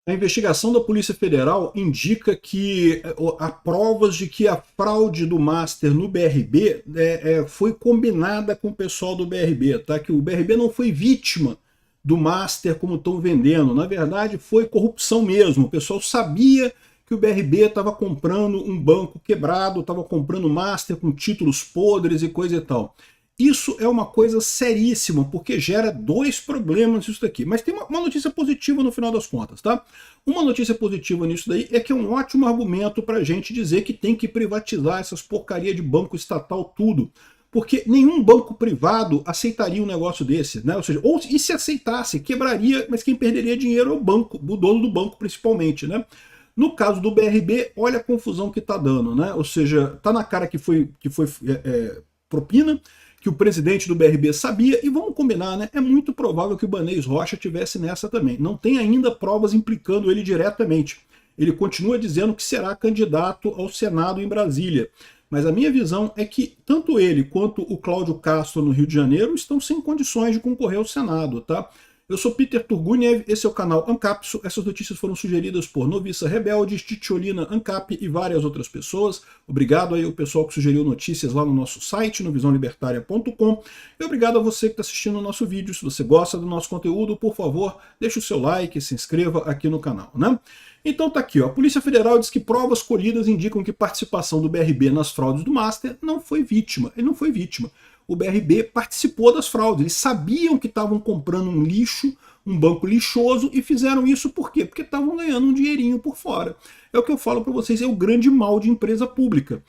A investigação da Polícia Federal indica que há provas de que a fraude do Master no BRB foi combinada com o pessoal do BRB, tá? Que o BRB não foi vítima do Master como estão vendendo. Na verdade, foi corrupção mesmo. O pessoal sabia que o BRB estava comprando um banco quebrado, estava comprando Master com títulos podres e coisa e tal. Isso é uma coisa seríssima, porque gera dois problemas isso daqui. Mas tem uma notícia positiva no final das contas, tá? Uma notícia positiva nisso daí é que é um ótimo argumento para a gente dizer que tem que privatizar essas porcaria de banco estatal tudo. Porque nenhum banco privado aceitaria um negócio desse, né? Ou seja, e se aceitasse, quebraria, mas quem perderia dinheiro é o banco, o dono do banco principalmente, né? No caso do BRB, olha a confusão que está dando, né? Ou seja, tá na cara que foi propina, que o presidente do BRB sabia, e vamos combinar, né? É muito provável que o Ibanez Rocha tivesse nessa também. Não tem ainda provas implicando ele diretamente. Ele continua dizendo que será candidato ao Senado em Brasília. Mas a minha visão é que tanto ele quanto o Cláudio Castro no Rio de Janeiro estão sem condições de concorrer ao Senado, tá? Eu sou Peter Turguniev, esse é o canal Ancapso. Essas notícias foram sugeridas por Noviça Rebeldes, Titiolina Ancap e várias outras pessoas. Obrigado aí ao pessoal que sugeriu notícias lá no nosso site, no visãolibertaria.com. E obrigado a você que está assistindo o nosso vídeo. Se você gosta do nosso conteúdo, por favor, deixe o seu like e se inscreva aqui no canal, né? Então tá aqui, ó. A Polícia Federal diz que provas colhidas indicam que participação do BRB nas fraudes do Master não foi vítima. Ele não foi vítima. O BRB participou das fraudes. Eles sabiam que estavam comprando um lixo, um banco lixoso, e fizeram isso por quê? Porque estavam ganhando um dinheirinho por fora. É o que eu falo para vocês, é o grande mal de empresa pública.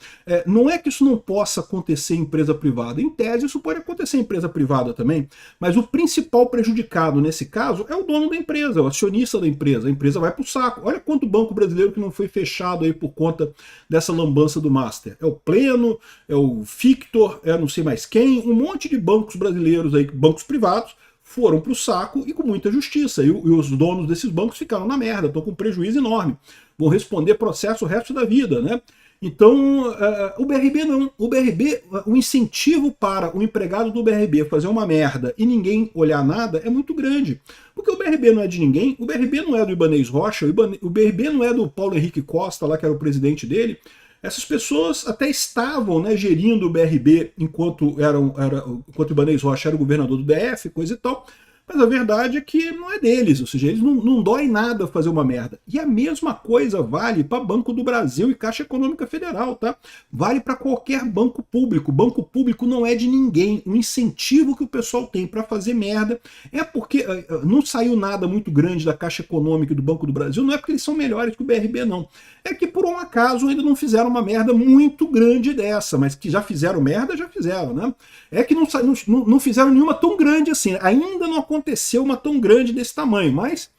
Não é que isso não possa acontecer em empresa privada. Em tese, isso pode acontecer em empresa privada também, mas o principal prejudicado nesse caso é o dono da empresa, o acionista da empresa. A empresa vai para o saco. Olha quanto banco brasileiro que não foi fechado aí por conta dessa lambança do Master. É o Pleno, é o Fictor, é não sei mais quem, um monte de bancos brasileiros aí, bancos privados, foram para o saco e com muita justiça. E os donos desses bancos ficaram na merda, estão com um prejuízo enorme. Vão responder processo o resto da vida, né? Então, o BRB não. O BRB, o incentivo para o empregado do BRB fazer uma merda e ninguém olhar nada é muito grande. Porque o BRB não é de ninguém, o BRB não é do Ibanez Rocha, o BRB não é do Paulo Henrique Costa, lá que era o presidente dele. Essas pessoas até estavam, né, gerindo o BRB enquanto o Ibanez Rocha era o governador do DF, coisa e tal, mas a verdade é que não é deles, ou seja, eles não dói nada fazer uma merda. E a mesma coisa vale para Banco do Brasil e Caixa Econômica Federal, tá? Vale para qualquer banco público. Banco público não é de ninguém. O incentivo que o pessoal tem para fazer merda é porque não saiu nada muito grande da Caixa Econômica e do Banco do Brasil, não é porque eles são melhores que o BRB, não. É que por um acaso ainda não fizeram uma merda muito grande dessa, mas que já fizeram merda, já fizeram, né? É que não fizeram nenhuma tão grande assim, ainda não aconteceu uma tão grande desse tamanho, mas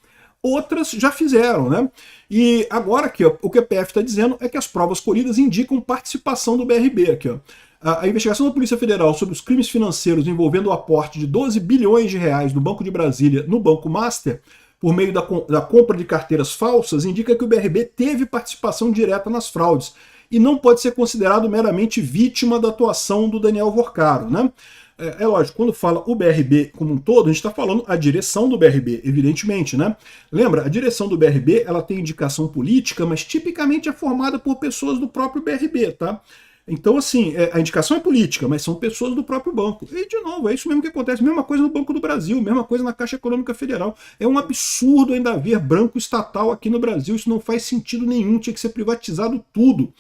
outras já fizeram, né? E agora aqui, ó, o que a PF está dizendo é que as provas colhidas indicam participação do BRB aqui, ó. A investigação da Polícia Federal sobre os crimes financeiros envolvendo o aporte de 12 bilhões de reais do Banco de Brasília no Banco Master, por meio da compra de carteiras falsas, indica que o BRB teve participação direta nas fraudes e não pode ser considerado meramente vítima da atuação do Daniel Vorcaro, né? É lógico, quando fala o BRB como um todo, a gente está falando a direção do BRB, evidentemente, né? Lembra, a direção do BRB, ela tem indicação política, mas tipicamente é formada por pessoas do próprio BRB, tá? Então, assim, a indicação é política, mas são pessoas do próprio banco. E, de novo, é isso mesmo que acontece. Mesma coisa no Banco do Brasil, mesma coisa na Caixa Econômica Federal. É um absurdo ainda haver banco estatal aqui no Brasil. Isso não faz sentido nenhum, tinha que ser privatizado tudo.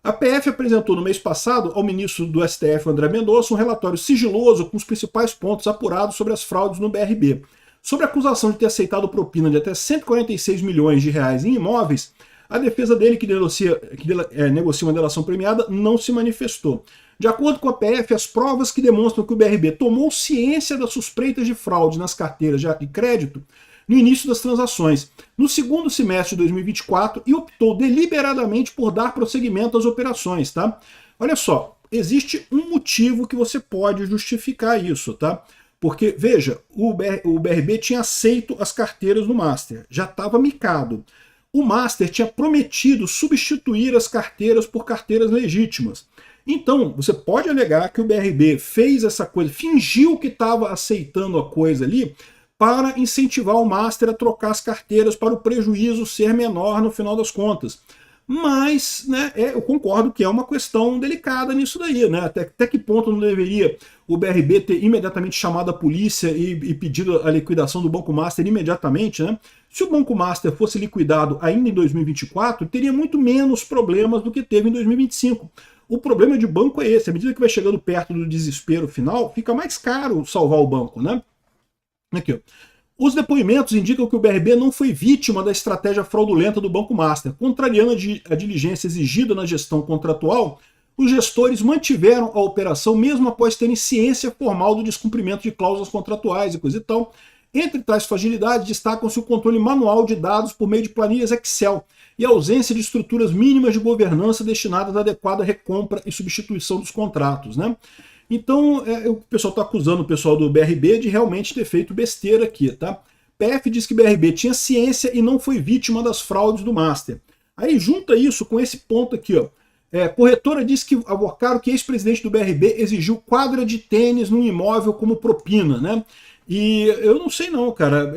A PF apresentou no mês passado ao ministro do STF, André Mendonça, um relatório sigiloso com os principais pontos apurados sobre as fraudes no BRB. Sobre a acusação de ter aceitado propina de até 146 milhões de reais em imóveis, a defesa dele, que negocia uma delação premiada, não se manifestou. De acordo com a PF, as provas que demonstram que o BRB tomou ciência das suspeitas de fraude nas carteiras de crédito no início das transações, no segundo semestre de 2024, e optou deliberadamente por dar prosseguimento às operações, tá? Olha só, existe um motivo que você pode justificar isso, tá? Porque, veja, o BRB tinha aceito as carteiras do Master, já estava micado. O Master tinha prometido substituir as carteiras por carteiras legítimas. Então, você pode alegar que o BRB fez essa coisa, fingiu que estava aceitando a coisa ali, para incentivar o Master a trocar as carteiras para o prejuízo ser menor no final das contas. Mas, né, eu concordo que é uma questão delicada nisso daí, né? Até que ponto não deveria o BRB ter imediatamente chamado a polícia e pedido a liquidação do Banco Master imediatamente, né? Se o Banco Master fosse liquidado ainda em 2024, teria muito menos problemas do que teve em 2025. O problema de banco é esse, à medida que vai chegando perto do desespero final, fica mais caro salvar o banco, né? Aqui, ó. Os depoimentos indicam que o BRB não foi vítima da estratégia fraudulenta do Banco Master. Contrariando a diligência exigida na gestão contratual, os gestores mantiveram a operação mesmo após terem ciência formal do descumprimento de cláusulas contratuais e coisa e tal. Entre tais fragilidades, destacam-se o controle manual de dados por meio de planilhas Excel e a ausência de estruturas mínimas de governança destinadas à adequada recompra e substituição dos contratos, né? Então, o pessoal está acusando o pessoal do BRB de realmente ter feito besteira aqui, tá? PF diz que BRB tinha ciência e não foi vítima das fraudes do Master. Aí junta isso com esse ponto aqui, ó. Corretora diz que avocaram que ex-presidente do BRB exigiu quadra de tênis num imóvel como propina, né? E eu não sei não, cara.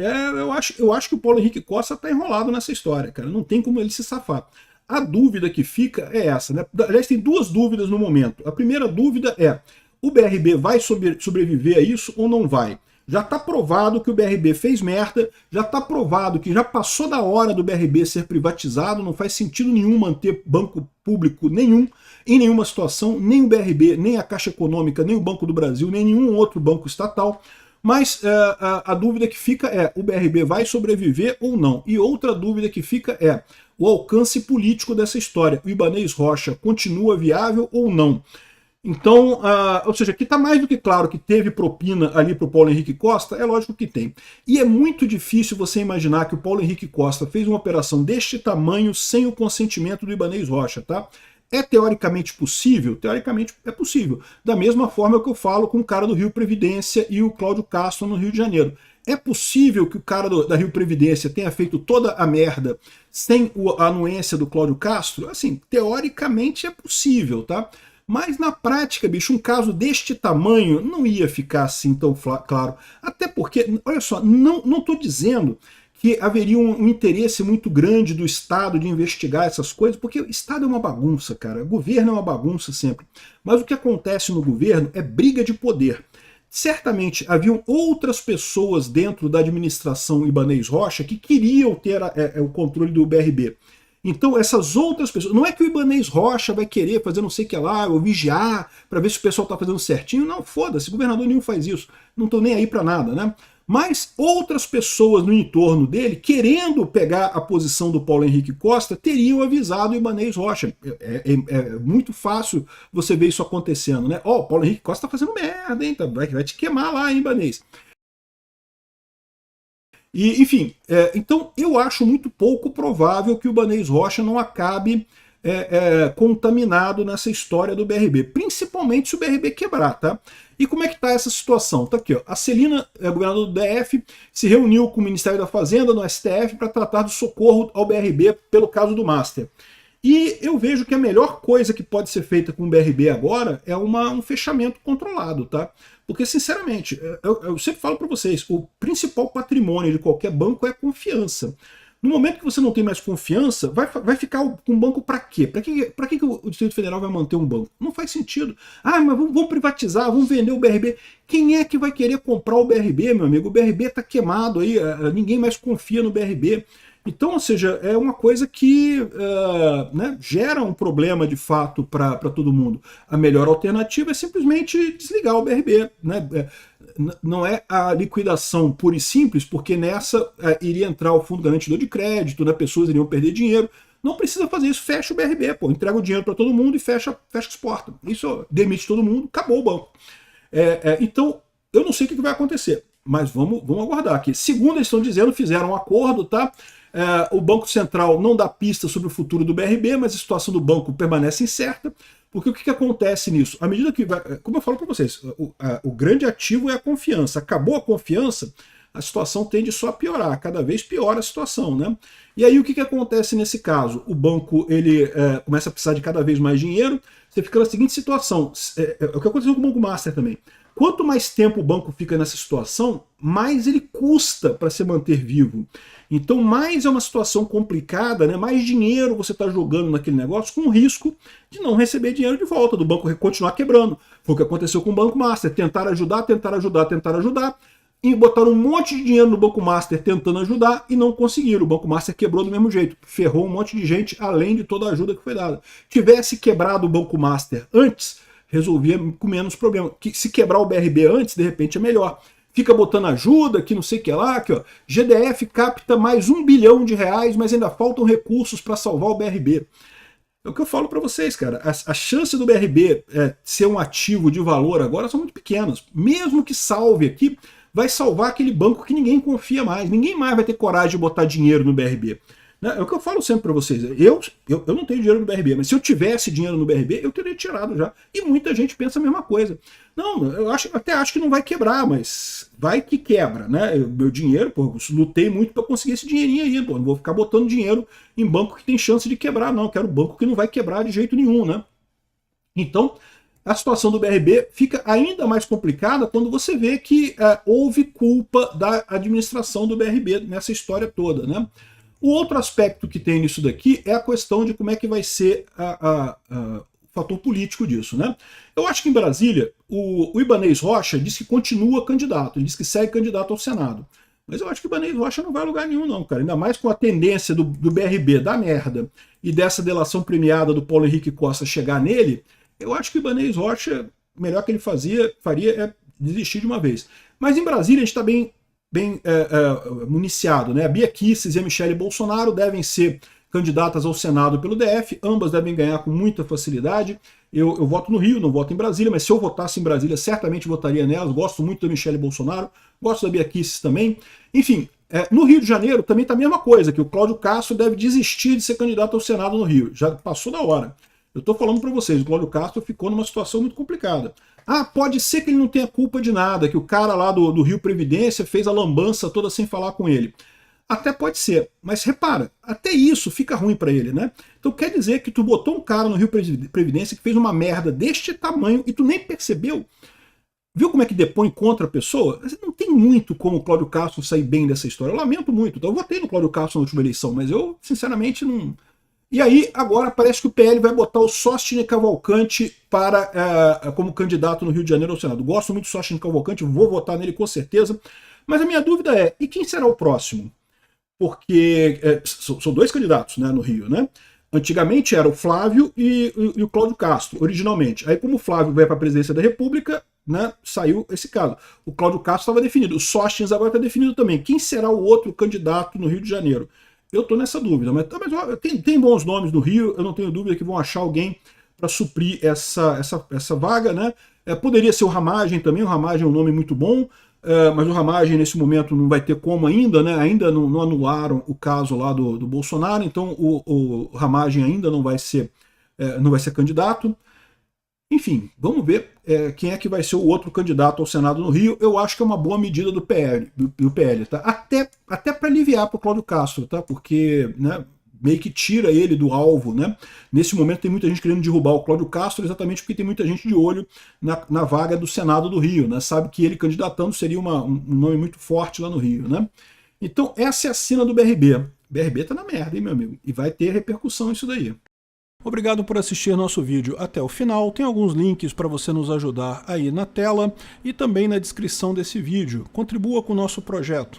Eu acho que o Paulo Henrique Costa está enrolado nessa história, cara. Não tem como ele se safar. A dúvida que fica é essa, né? Aliás, tem duas dúvidas no momento. A primeira dúvida é: o BRB vai sobreviver a isso ou não vai? Já está provado que o BRB fez merda, já está provado que já passou da hora do BRB ser privatizado, não faz sentido nenhum manter banco público nenhum, em nenhuma situação, nem o BRB, nem a Caixa Econômica, nem o Banco do Brasil, nem nenhum outro banco estatal. Mas a dúvida que fica é: o BRB vai sobreviver ou não? E outra dúvida que fica é o alcance político dessa história. O Ibanez Rocha continua viável ou não? Então, ou seja, aqui está mais do que claro que teve propina ali para o Paulo Henrique Costa, é lógico que tem. E é muito difícil você imaginar que o Paulo Henrique Costa fez uma operação deste tamanho sem o consentimento do Ibanez Rocha, tá? É teoricamente possível? Teoricamente é possível. Da mesma forma que eu falo com o cara do Rio Previdência e o Cláudio Castro no Rio de Janeiro. É possível que o cara da Rio Previdência tenha feito toda a merda sem a anuência do Cláudio Castro? Assim, teoricamente é possível, tá? Mas na prática, bicho, um caso deste tamanho não ia ficar assim tão claro. Até porque, olha só, não estou dizendo que haveria um interesse muito grande do Estado de investigar essas coisas, porque o Estado é uma bagunça, cara. O governo é uma bagunça sempre. Mas o que acontece no governo é briga de poder. Certamente haviam outras pessoas dentro da administração Ibanez Rocha que queriam ter o controle do BRB. Então essas outras pessoas, não é que o Ibanez Rocha vai querer fazer não sei o que lá, ou vigiar para ver se o pessoal está fazendo certinho, não, foda-se, governador nenhum faz isso, não estou nem aí para nada, né? Mas outras pessoas no entorno dele, querendo pegar a posição do Paulo Henrique Costa, teriam avisado o Ibanez Rocha. É muito fácil você ver isso acontecendo, né? Ó, o Paulo Henrique Costa está fazendo merda, hein? Vai te queimar lá, hein, Ibanez? E, enfim, então eu acho muito pouco provável que o Ibanez Rocha não acabe contaminado nessa história do BRB, principalmente se o BRB quebrar, tá? E como é que tá essa situação? Tá aqui, ó. A Celina, governadora do DF, se reuniu com o Ministério da Fazenda, no STF, para tratar do socorro ao BRB pelo caso do Master. E eu vejo que a melhor coisa que pode ser feita com o BRB agora é um fechamento controlado, tá? Porque, sinceramente, eu sempre falo para vocês, o principal patrimônio de qualquer banco é a confiança. No momento que você não tem mais confiança, vai ficar com um banco para quê? Para que o Distrito Federal vai manter um banco? Não faz sentido. Ah, mas vamos privatizar, vamos vender o BRB. Quem é que vai querer comprar o BRB, meu amigo? O BRB está queimado aí, ninguém mais confia no BRB. Então, ou seja, é uma coisa que né, gera um problema de fato para todo mundo. A melhor alternativa é simplesmente desligar o BRB. Né? Não é a liquidação pura e simples, porque nessa iria entrar o fundo garantidor de crédito, né? Pessoas iriam perder dinheiro. Não precisa fazer isso, fecha o BRB, pô, entrega o dinheiro para todo mundo e fecha as portas. Isso demite todo mundo, acabou o banco. Então, eu não sei o que vai acontecer, mas vamos aguardar aqui. Segundo eles estão dizendo, fizeram um acordo, tá? O Banco Central não dá pista sobre o futuro do BRB, mas a situação do banco permanece incerta, porque o que acontece nisso? À medida que vai, como eu falo para vocês, o grande ativo é a confiança. Acabou a confiança, a situação tende só a piorar, cada vez piora a situação, né? E aí o que acontece nesse caso? O banco ele começa a precisar de cada vez mais dinheiro, você fica na seguinte situação, é o que aconteceu com o Banco Master também. quanto mais tempo o banco fica nessa situação, mais ele custa para se manter vivo. Então mais é uma situação complicada, né? Mais dinheiro você está jogando naquele negócio, com o risco de não receber dinheiro de volta, do banco continuar quebrando. Foi o que aconteceu com o Banco Master, tentaram ajudar, e botaram um monte de dinheiro no Banco Master tentando ajudar e não conseguiram. O Banco Master quebrou do mesmo jeito, ferrou um monte de gente, além de toda a ajuda que foi dada. Tivesse quebrado o Banco Master antes, resolvia com menos problema. Se quebrar o BRB antes, de repente é melhor. Fica botando ajuda, que não sei o que lá, aqui, ó. GDF capta mais R$1 bilhão, mas ainda faltam recursos para salvar o BRB. É o que eu falo para vocês, cara. A chance do BRB ser um ativo de valor agora são muito pequenas. Mesmo que salve aqui, vai salvar aquele banco que ninguém confia mais. Ninguém mais vai ter coragem de botar dinheiro no BRB. É o que eu falo sempre para vocês. Eu não tenho dinheiro no BRB, mas se eu tivesse dinheiro no BRB, eu teria tirado já. E muita gente pensa a mesma coisa. Não, até acho que não vai quebrar, mas vai que quebra, né? Meu dinheiro, pô, lutei muito para conseguir esse dinheirinho aí, pô. Não vou ficar botando dinheiro em banco que tem chance de quebrar, não. Quero banco que não vai quebrar de jeito nenhum, né? Então, a situação do BRB fica ainda mais complicada quando você vê que houve culpa da administração do BRB nessa história toda, né? O outro aspecto que tem nisso daqui é a questão de como é que vai ser o fator político disso, né? Eu acho que em Brasília, o Ibanez Rocha diz que continua candidato, ele diz que segue candidato ao Senado. Mas eu acho que o Ibanez Rocha não vai a lugar nenhum, não, cara. Ainda mais com a tendência do BRB dar merda e dessa delação premiada do Paulo Henrique Costa chegar nele, eu acho que o Ibanez Rocha, o melhor que ele faria é desistir de uma vez. Mas em Brasília a gente está bem municiado, né? A Bia Kicis e a Michele Bolsonaro devem ser candidatas ao Senado pelo DF, ambas devem ganhar com muita facilidade. Eu voto no Rio, não voto em Brasília, mas se eu votasse em Brasília, certamente votaria nelas. Gosto muito da Michele Bolsonaro, gosto da Bia Kicis também. Enfim, no Rio de Janeiro também está a mesma coisa, que o Cláudio Castro deve desistir de ser candidato ao Senado no Rio. Já passou da hora. Eu estou falando para vocês, o Cláudio Castro ficou numa situação muito complicada. Ah, pode ser que ele não tenha culpa de nada, que o cara lá do Rio Previdência fez a lambança toda sem falar com ele. Até pode ser, mas repara, até isso fica ruim para ele, né? Então quer dizer que tu botou um cara no Rio Previdência que fez uma merda deste tamanho e tu nem percebeu? Viu como é que depõe contra a pessoa? Não tem muito como o Cláudio Castro sair bem dessa história. Eu lamento muito. Então, eu votei no Cláudio Castro na última eleição, mas eu, sinceramente, não... E aí, agora parece que o PL vai botar o Sostene Cavalcante como candidato no Rio de Janeiro ao Senado. Gosto muito do Sostene Cavalcante, vou votar nele com certeza. Mas a minha dúvida é, e quem será o próximo? Porque são dois candidatos, né, no Rio, né? Antigamente era o Flávio e o Cláudio Castro, originalmente. Aí como o Flávio vai para a presidência da República, né, saiu esse caso. O Cláudio Castro estava definido, o Sostens agora está definido também. Quem será o outro candidato no Rio de Janeiro? Eu estou nessa dúvida, mas tem bons nomes no Rio, eu não tenho dúvida que vão achar alguém para suprir essa vaga, né? Poderia ser o Ramagem também, o Ramagem é um nome muito bom, mas o Ramagem nesse momento não vai ter como ainda, né? Ainda não anularam o caso lá do Bolsonaro, então o Ramagem ainda não vai ser candidato. Enfim, vamos ver quem é que vai ser o outro candidato ao Senado no Rio. Eu acho que é uma boa medida do PL, tá? Até para aliviar para o Cláudio Castro, tá? Porque, né, meio que tira ele do alvo, né? Nesse momento tem muita gente querendo derrubar o Cláudio Castro, exatamente porque tem muita gente de olho na vaga do Senado do Rio, né? Sabe que ele candidatando seria um nome muito forte lá no Rio, né? Então essa é a cena do BRB. O BRB tá na merda, hein, meu amigo? E vai ter repercussão isso daí. Obrigado por assistir nosso vídeo até o final. Tem alguns links para você nos ajudar aí na tela e também na descrição desse vídeo. Contribua com o nosso projeto.